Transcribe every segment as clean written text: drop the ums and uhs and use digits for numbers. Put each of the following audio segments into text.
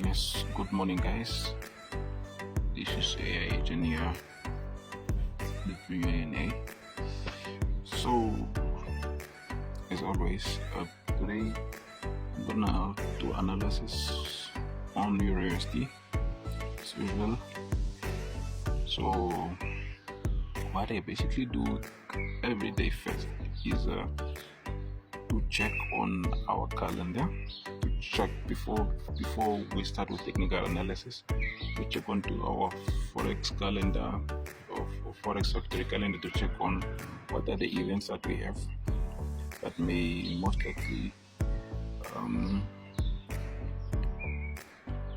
Yes, good morning guys. This is AI agent here, the VANA. So as always, today I'm gonna do analysis on Eurusd as usual. So what I basically do every day first is to check on our calendar, to check before we start with technical analysis. We check onto our forex calendar or forex factory calendar to check on what are the events that we have that may most likely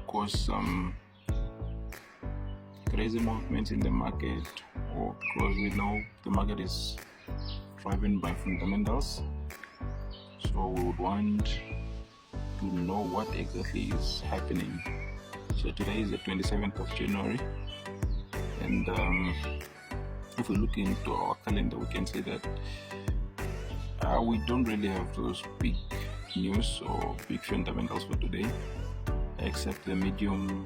cause some crazy movements in the market, or because we know the market is driven by fundamentals. So we would want to know what exactly is happening. So today is the 27th of January, and if we look into our calendar, we can see that we don't really have those big news or big fundamentals for today, except the medium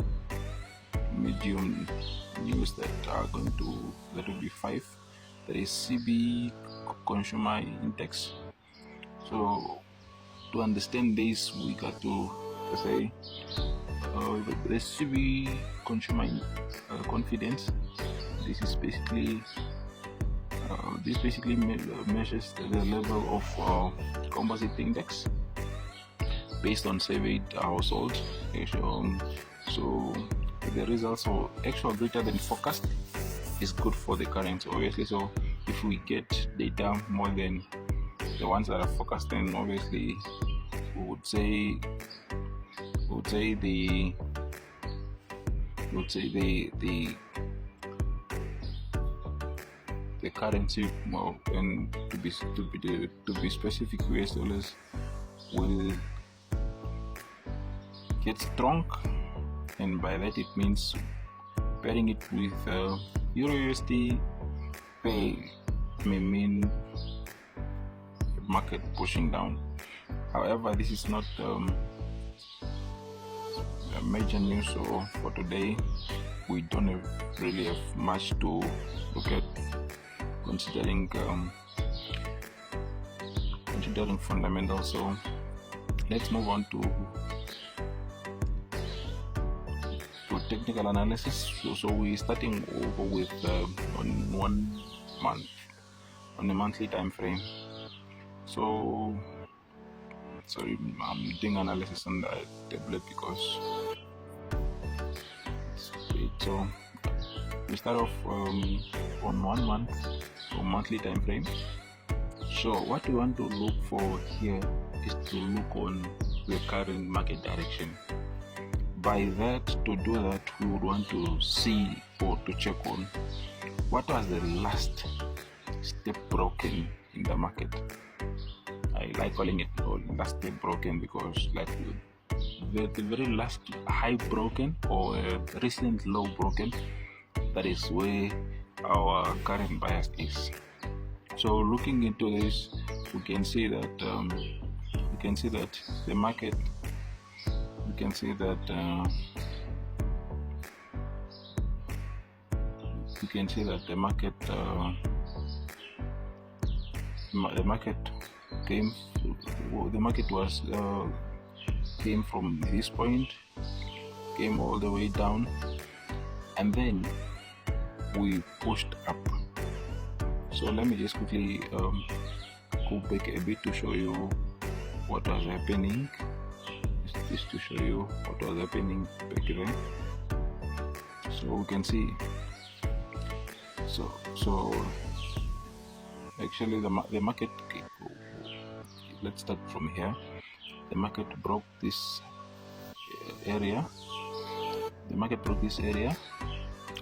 news that will be 5. That is CB consumer index. So to understand this, we got to say the CB consumer confidence. This basically measures the level of composite index based on surveyed households. So the results are actual greater than forecast is good for the currency, obviously. So if we get data more than the ones that are forecast, then obviously we would say the currency, and to be specific, US dollars will get strong, and by that it means pairing it with Eurusd may mean market pushing down. However, this is not a major news, so for today we don't really have much to look at, considering fundamentals. So let's move on to technical analysis. So we're starting over with on 1 month, on a monthly time frame. So sorry, I'm doing analysis on the tablet because so we start off on 1 month or monthly time frame. So what we want to look for here is to look on the current market direction. By that, to do that, we would want to see or to check on what was the last step broken in the market. I like calling it last step broken because, like, the very last high broken or recent low broken, that is where our current bias is. So looking into this, we can see that the market. We can see that the market came from this point, came all the way down, and then we pushed up. So let me just quickly go back a bit to show you what was happening. Just to show you what was happening back then. So we can see. So actually the market. Let's start from here. The market broke this area. The market broke this area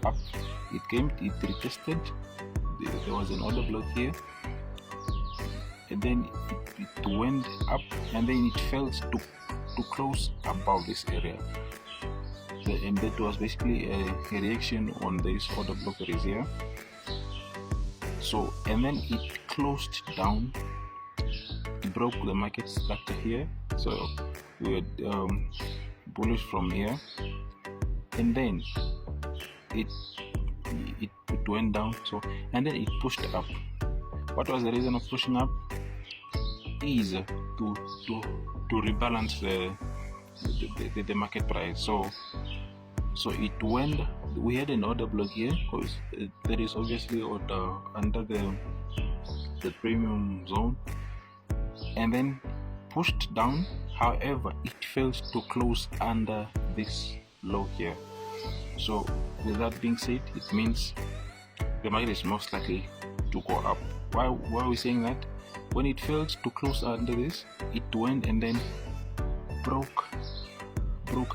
up. It retested. There was an order block here, and then it went up, and then it fell to close above this area, and that was basically a reaction on this order block that is here. So, and then it closed down, it broke the market structure here. So we had bullish from here, and then it went down, so, and then it pushed up. What was the reason of pushing up? Is to rebalance the market price. So it went, we had an order block here because there is obviously order under the premium zone, and then pushed down. However, it failed to close under this low here. So with that being said, it means the market is most likely to go up. Why are we saying that? When it failed to close under this, it went and then broke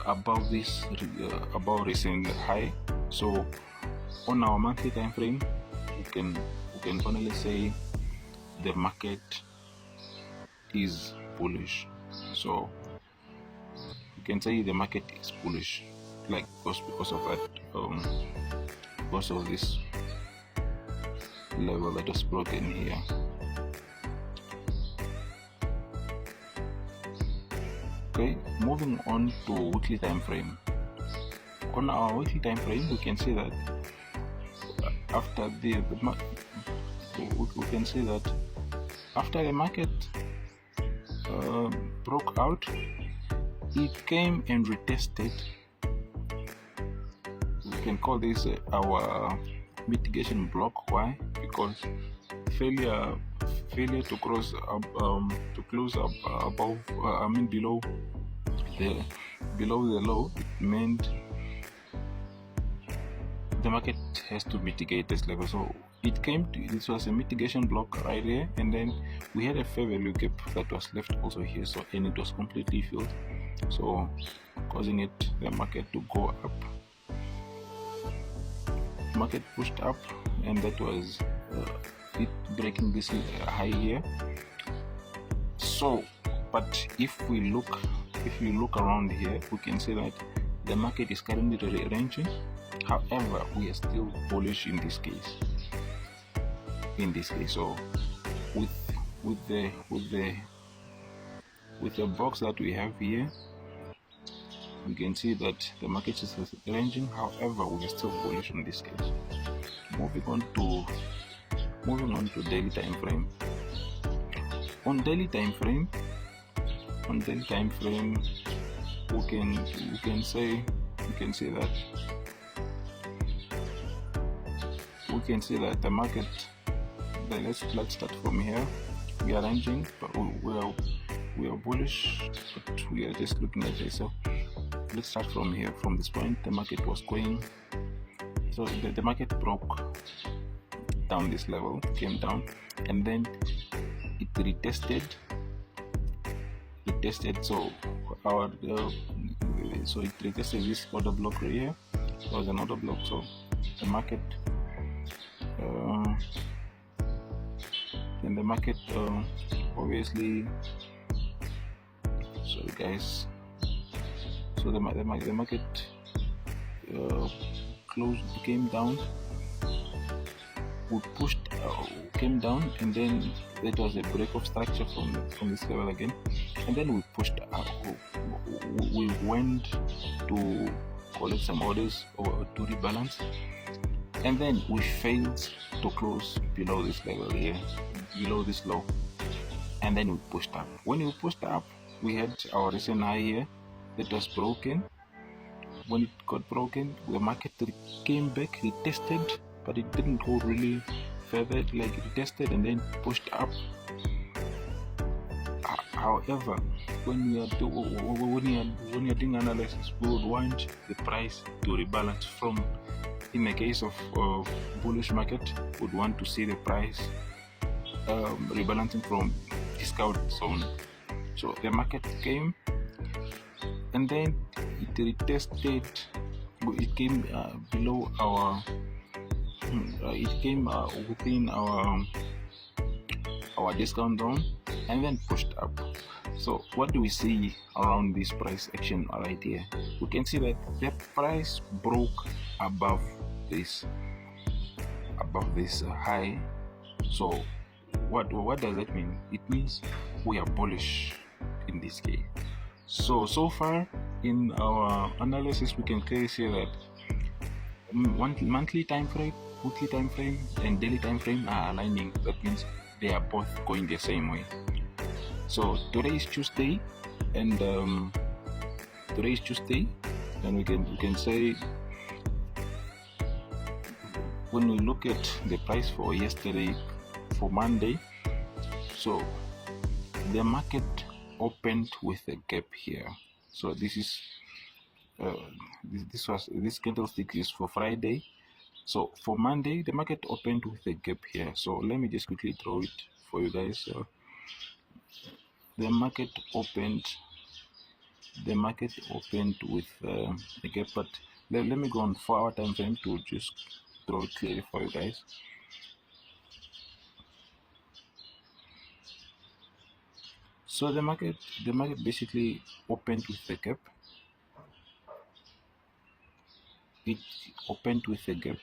above this above recent high. So on our monthly time frame, we can finally say the market is bullish. So you can say the market is bullish, like because of that, because of this level that was broken here. Okay, moving on to weekly time frame. On our weekly time frame, we can see that after the market broke out, it came and retested. We can call this our mitigation block. Why? Because failure to close up above, below the low, it meant the market has to mitigate this level. So it came to, this was a mitigation block right here, and then we had a fair value gap that was left also here, so, and it was completely filled, so causing the market to go up. Market pushed up, and that was it breaking this high here. So but if we look around here, we can see that the market is currently ranging. However, we are still bullish in this case. So with the box that we have here, we can see that the market is ranging. However, we are still bullish in this case. Moving on to daily time frame. On daily time frame, we can see that the market, let's start from here. We are ranging, but we are bullish, but we are just looking at this. So let's start from here. From this point, the market was going, so the market broke down this level, came down, and then it retested. So it retested this order block right here. It was an order block, so the market obviously, sorry guys, so the market came down. We pushed, came down, and then there was a break of structure from this level again, and then we pushed up. We went to collect some orders or to rebalance, and then we failed to close below this level here, below this low, and then we pushed up. When we pushed up, we had our recent high here that was broken. When it got broken, the market came back, retested, but it didn't go really further, like it tested and then pushed up. However, when you are doing analysis, we would want the price to rebalance from, in the case of bullish market, would want to see the price rebalancing from discount zone. So the market came, and then it retested. It came below our. It came within our discount zone, and then pushed up. So what do we see around this price action right here? We can see that the price broke above this high. So what does that mean? It means we are bullish in this case. So far in our analysis, we can clearly see that monthly time frame, weekly time frame, and daily time frame are aligning. That means they are both going the same way. So today is Tuesday, and we can say, when we look at the price for yesterday, for Monday, so the market opened with a gap here. So this is this candlestick is for Friday. So for Monday, the market opened with a gap here. So let me just quickly draw it for you guys. So the market opened with a gap, but let me go on 4-hour time frame to just draw it clearly for you guys. So the market basically opened with a gap. It opened with a gap.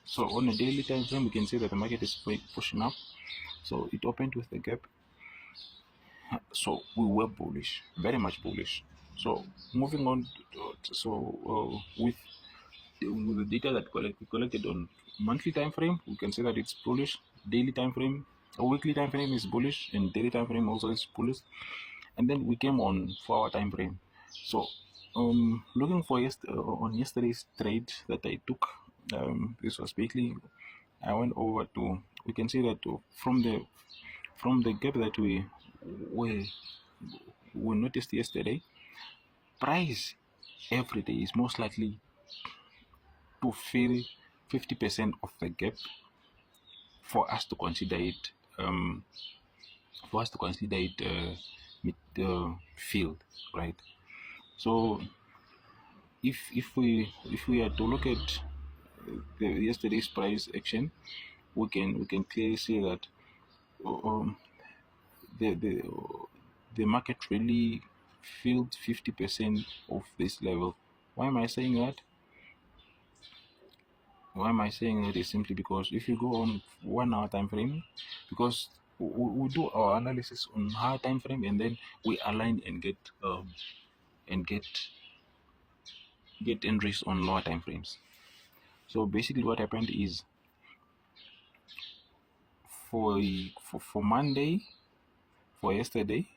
So on a daily time frame, we can see that the market is pushing up. So it opened with a gap. So we were bullish, very much bullish. So moving on, with the data that we collected on monthly time frame, we can see that it's bullish. Daily time frame, a weekly time frame is bullish, and daily time frame also is bullish. And then we came on 4-hour time frame. So looking for on yesterday's trade that I took, this was weekly. I went over to, we can see that from the gap that we noticed yesterday, price every day is most likely to fill 50% of the gap for us to consider it filled, right? So if we are to look at yesterday's price action, we can clearly see that the market really filled 50% of this level. Why am I saying that? Is simply because if you go on 1-hour time frame, because we do our analysis on higher time frame, and then we align and get entries on lower time frames. So basically what happened is, for Monday, for yesterday,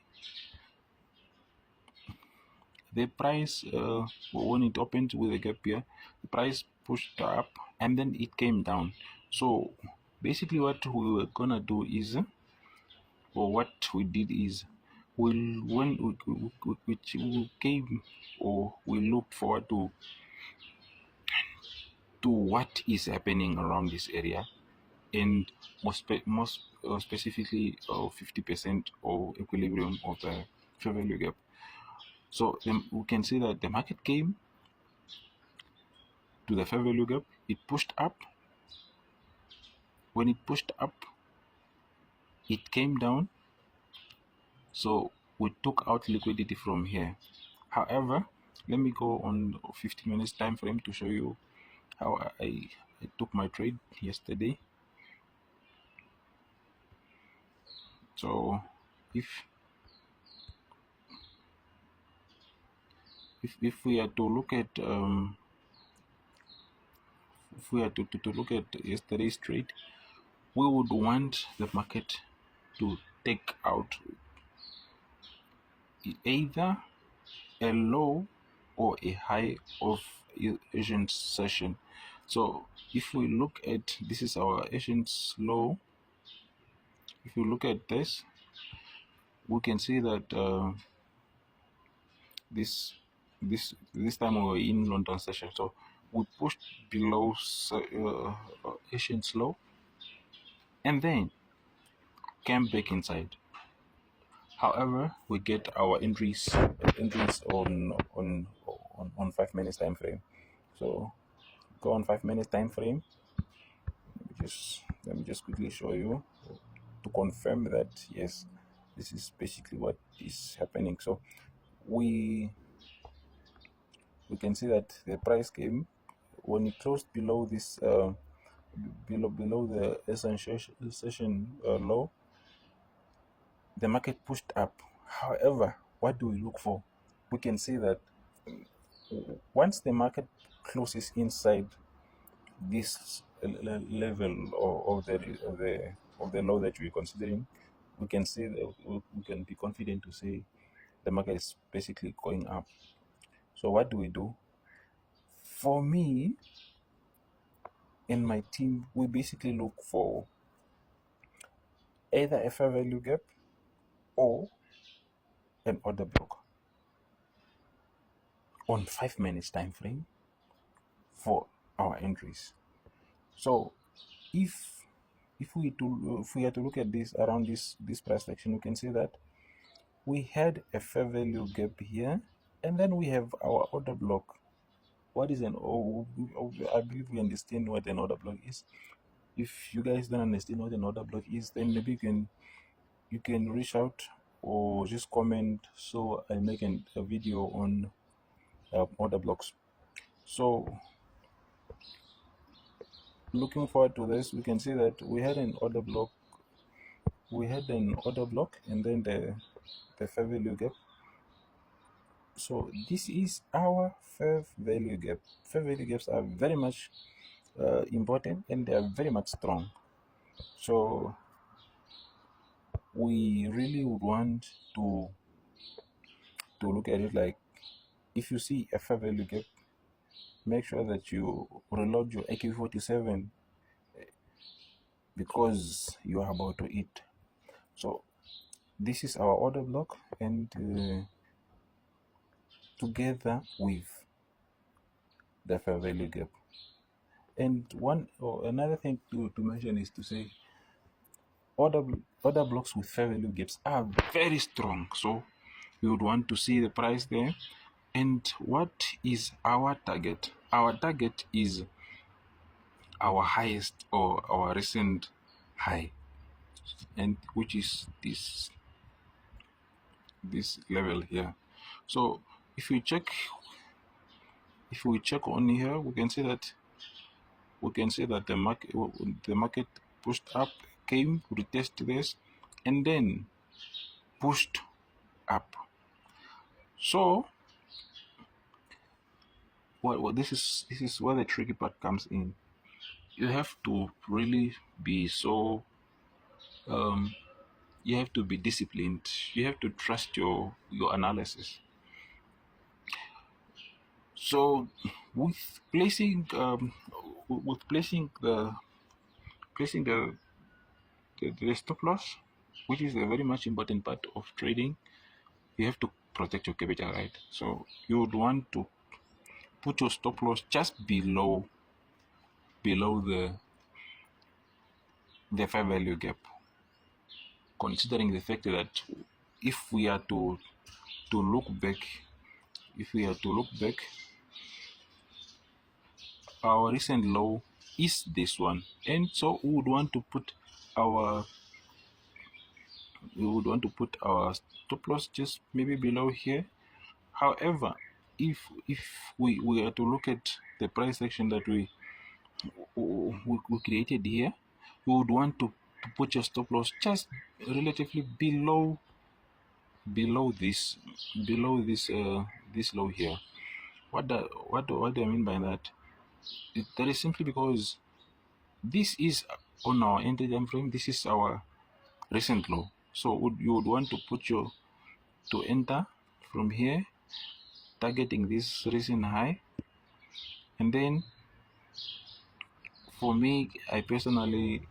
the price, when it opened with a gap here, the price pushed up and then it came down. So basically what we were gonna do is, or what we did is, we came, or we looked forward to what is happening around this area, and most specifically 50% or equilibrium of the fair value gap. So then we can see that the market came to the fair value gap, it pushed up. When it pushed up, it came down. So we took out liquidity from here. However, let me go on 50 minutes time frame to show you how I took my trade yesterday. So if we are to look at look at yesterday's trade, we would want the market to take out either a low or a high of Asian session. So if we look at, this is our Asian low. If you look at this, we can see that this time we were in London session, so we pushed below Asian low and then came back inside. However, we get our entries on 5 minutes time frame. So go on 5 minutes time frame. Let me just quickly show you to confirm that yes, this is basically what is happening. So we can see that the price came when it closed below this below the session low. The market pushed up. However, what do we look for? We can see that once the market closes inside this level of the low that we're considering, we can say that we can be confident to say the market is basically going up. So what do we do? For me and my team, we basically look for either a fair value gap or an order block on 5 minutes time frame for our entries. So if we are to look at this around this price action, we can say that we had a fair value gap here, and then we have our order block. What is an I believe we understand what an order block is. If you guys don't understand what an order block is, then maybe you can reach out or just comment so I make a video on order blocks. So looking forward to this, we can see that we had an order block, and then the fair value gap. So this is our fair value gap. Fair value gaps are very much important, and they are very much strong. So we really would want to look at it like, if you see a fair value gap, make sure that you reload your AK-47 because you are about to eat. So this is our order block, and together with the fair value gap. And another thing to mention is to say order blocks with fair value gaps are very strong. So we would want to see the price there. And what is our target? Our target is our highest or our recent high, and which is this level here. So if we check on here, we can see that the market pushed up, came, retested this, and then pushed up. So this is where the tricky part comes in. You have to really be so you have to be disciplined. You have to trust your analysis. So with placing the stop loss, which is a very much important part of trading, you have to protect your capital, right? So you would want to put your stop loss just below the fair value gap, considering the fact that if we are to look back, our recent low is this one, and so we would want to put our stop loss just maybe below here. However, if we are to look at the price action that we created here, you would want to put your stop loss just relatively below this low here. What do I mean by that? That is simply because this is on our entry time frame. This is our recent low. So you would want to put to enter from here, targeting this recent high, and then for me, I personally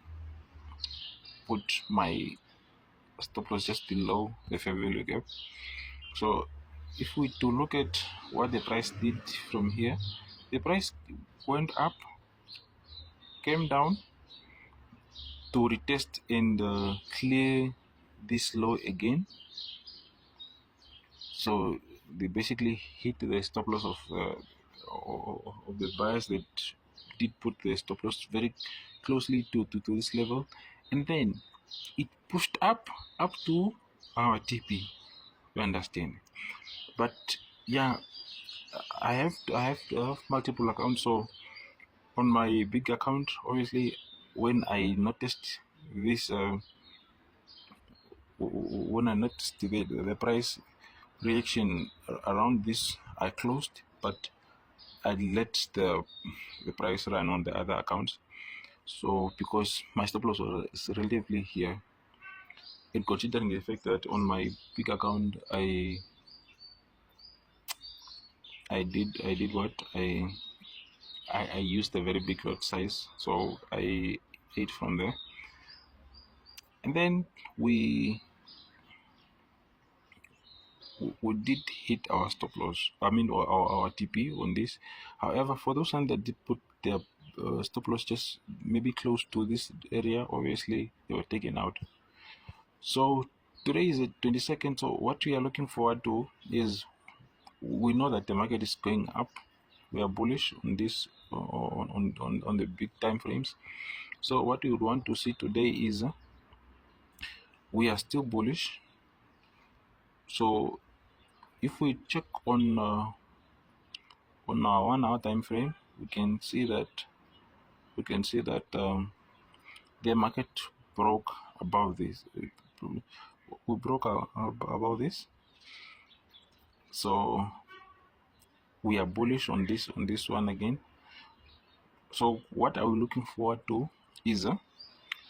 put my stop loss just below the fair value gap. So if we to look at what the price did from here, the price went up, came down to retest and clear this low again. So they basically hit the stop loss of the buyers that did put the stop loss very closely to this level, and then it pushed up to our TP. You understand? But yeah, I have multiple accounts. So on my big account, obviously, when I noticed this, when I noticed the price reaction around this I closed, but I let the price run on the other accounts. So because my stop loss was relatively here, and considering the fact that on my big account I did what I used a very big lot size, so I ate from there, and then we did hit our stop loss. I mean our TP on this. However, for those ones that did put their stop loss just maybe close to this area, obviously they were taken out. So today is the 22nd. So what we are looking forward to is, we know that the market is going up. We are bullish on this on the big time frames. So what we would want to see today is we are still bullish. So if we check on our 1 hour time frame, we can see that the market broke above this. We broke above this. So we are bullish on this one again. So what are we looking forward to is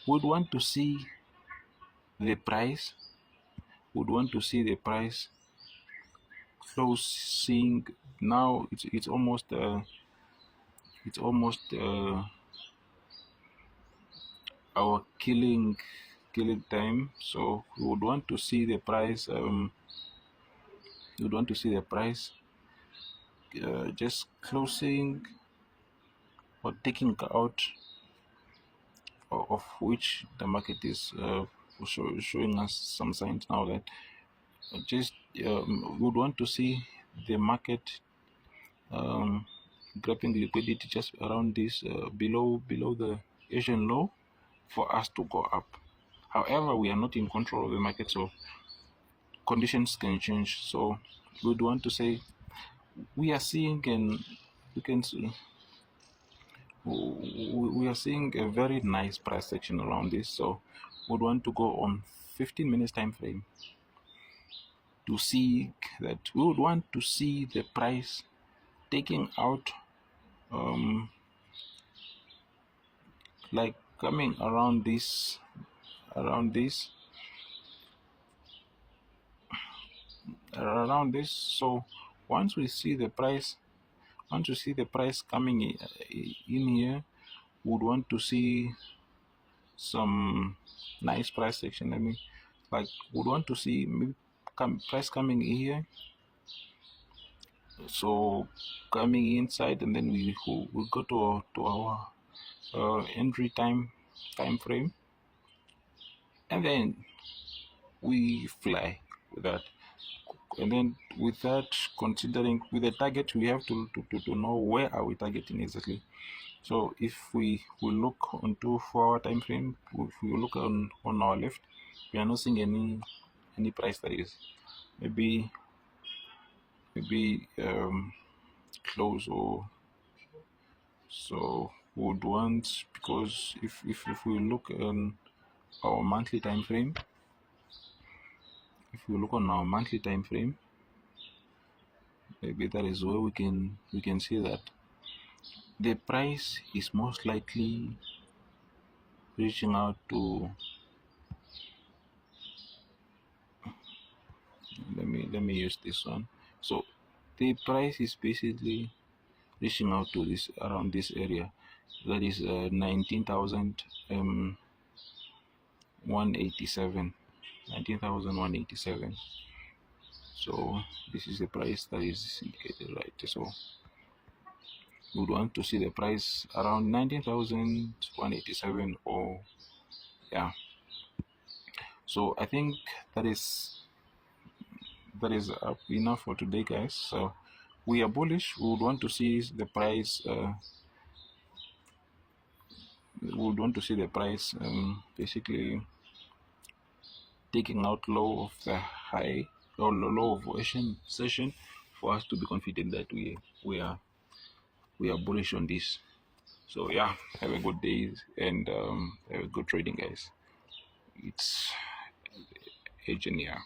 we'd want to see the price. Would want to see the price closing. Now it's almost our killing time. So we would want to see the price. Just closing or taking out of which the market is showing us some signs now that just we would want to see the market grabbing liquidity just around this below the Asian low for us to go up. However, we are not in control of the market, so conditions can change. So we would want to say we are seeing, and you can see we are seeing a very nice price action around this. So we would want to go on 15 minutes time frame to see that. We would want to see the price taking out like coming around this so once we see the price coming in here, we would want to see some nice price action. I mean, like, would want to see maybe price coming in here, so coming inside, and then we go to our entry time frame, and then we fly with that. And then with that, considering with the target, we have to know where are we targeting exactly. So if we look onto 4 hour time frame, if we look on our left, we are not seeing any price that is maybe close, or so would want, because if we look on our monthly time frame, maybe that is where we can see that the price is most likely reaching out to, let me use this one. So the price is basically reaching out to this, around this area, that is 19,187. So this is the price that is indicated, right? So we would want to see the price around 19,187, or yeah. So I think that is enough for today, guys. So we are bullish. We would want to see the price basically taking out low of the high, or low of Asian session, for us to be confident that we are bullish on this. So yeah, have a good day, and have a good trading, guys. It's engineer.